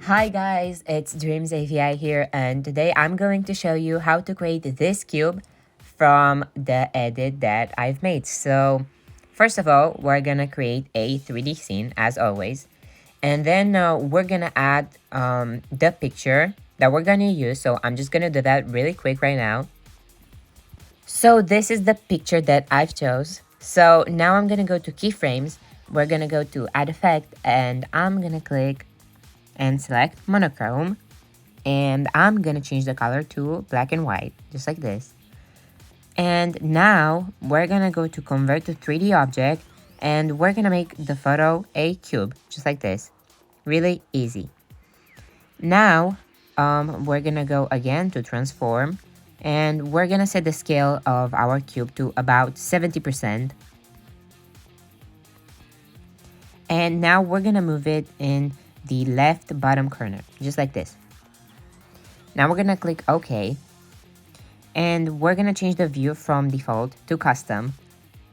Hi guys, it's Dreams AVI here, and today I'm going to show you how to create this cube from the edit that I've made. So first of all, we're gonna create a 3D scene as always, and then we're gonna add the picture that we're gonna use. So I'm just gonna do that really quick right now. So this is the picture that I've chose. So now I'm gonna go to keyframes. We're gonna go to add effect, and I'm gonna click and select monochrome, and I'm gonna change the color to black and white, just like this. And now we're gonna go to convert to 3D object, and we're gonna make the photo a cube, just like this. Really easy. Now we're gonna go again to transform, and we're gonna set the scale of our cube to about 70%. And now we're gonna move it in the left bottom corner, just like this. Now we're gonna click OK, and we're gonna change the view from default to custom,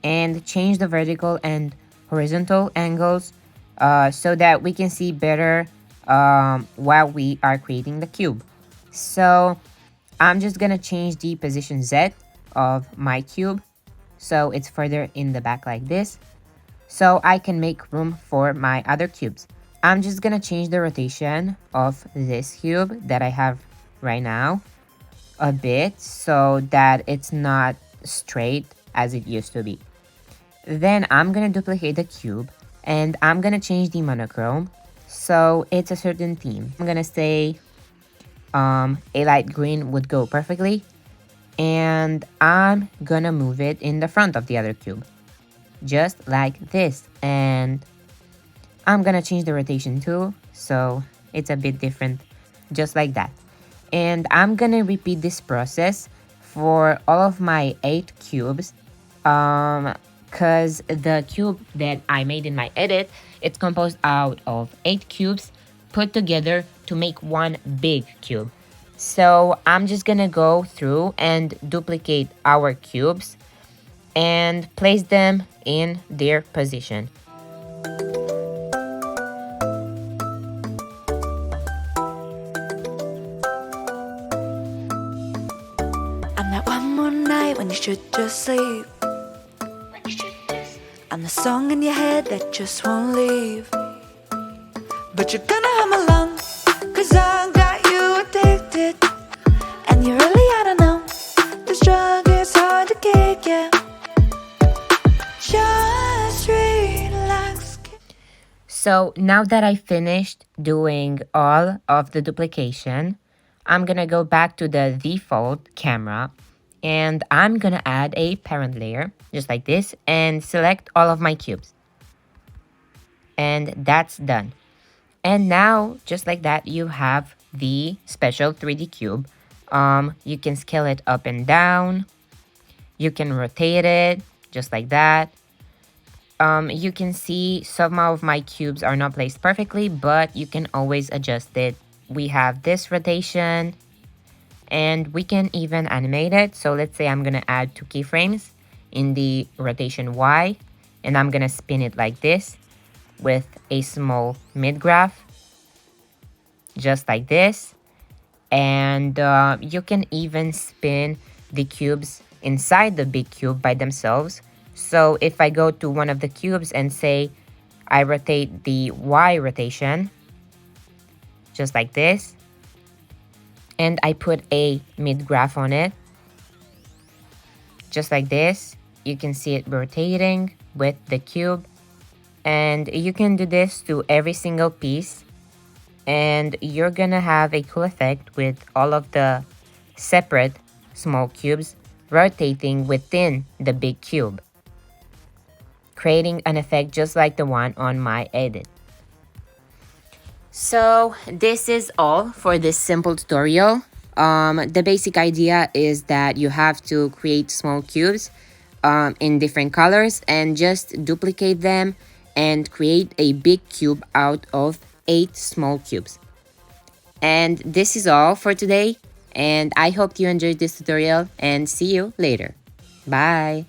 and change the vertical and horizontal angles so that we can see better while we are creating the cube. So I'm just gonna change the position Z of my cube so it's further in the back like this, so I can make room for my other cubes. I'm just gonna change the rotation of this cube that I have right now a bit so that it's not straight as it used to be. Then I'm gonna duplicate the cube, and I'm gonna change the monochrome so it's a certain theme. I'm gonna say a light green would go perfectly, and I'm gonna move it in the front of the other cube, just like this. And I'm gonna change the rotation too, so it's a bit different, just like that. And I'm gonna repeat this process for all of my 8 cubes, because the cube that I made in my edit, it's composed out of 8 cubes put together to make one big cube. So I'm just gonna go through and duplicate our cubes and place them in their position. I'm that one more night when you should just sleep. I'm the song in your head that just won't leave. But you're gonna hum along, cause I got you addicted. And you really oughta know, this drug is hard to kick, yeah. Just relax. So now that I finished doing all of the duplication, I'm gonna go back to the default camera, and I'm gonna add a parent layer, just like this, and select all of my cubes. And that's done. And now, just like that, you have the special 3D cube. You can scale it up and down. You can rotate it, just like that. You can see some of my cubes are not placed perfectly, but you can always adjust it. We have this rotation, and we can even animate it. So let's say I'm gonna add 2 keyframes in the rotation Y, and I'm gonna spin it like this with a small mid-graph, just like this. And you can even spin the cubes inside the big cube by themselves. So if I go to one of the cubes and say I rotate the Y rotation, just like this, and I put a mid-graph on it, just like this, you can see it rotating with the cube. And you can do this to every single piece, and you're gonna have a cool effect with all of the separate small cubes rotating within the big cube, creating an effect just like the one on my edit. So this is all for this simple tutorial. The basic idea is that you have to create small cubes in different colors and just duplicate them and create a big cube out of 8 small cubes. And this is all for today, and I hope you enjoyed this tutorial, and see you later. Bye!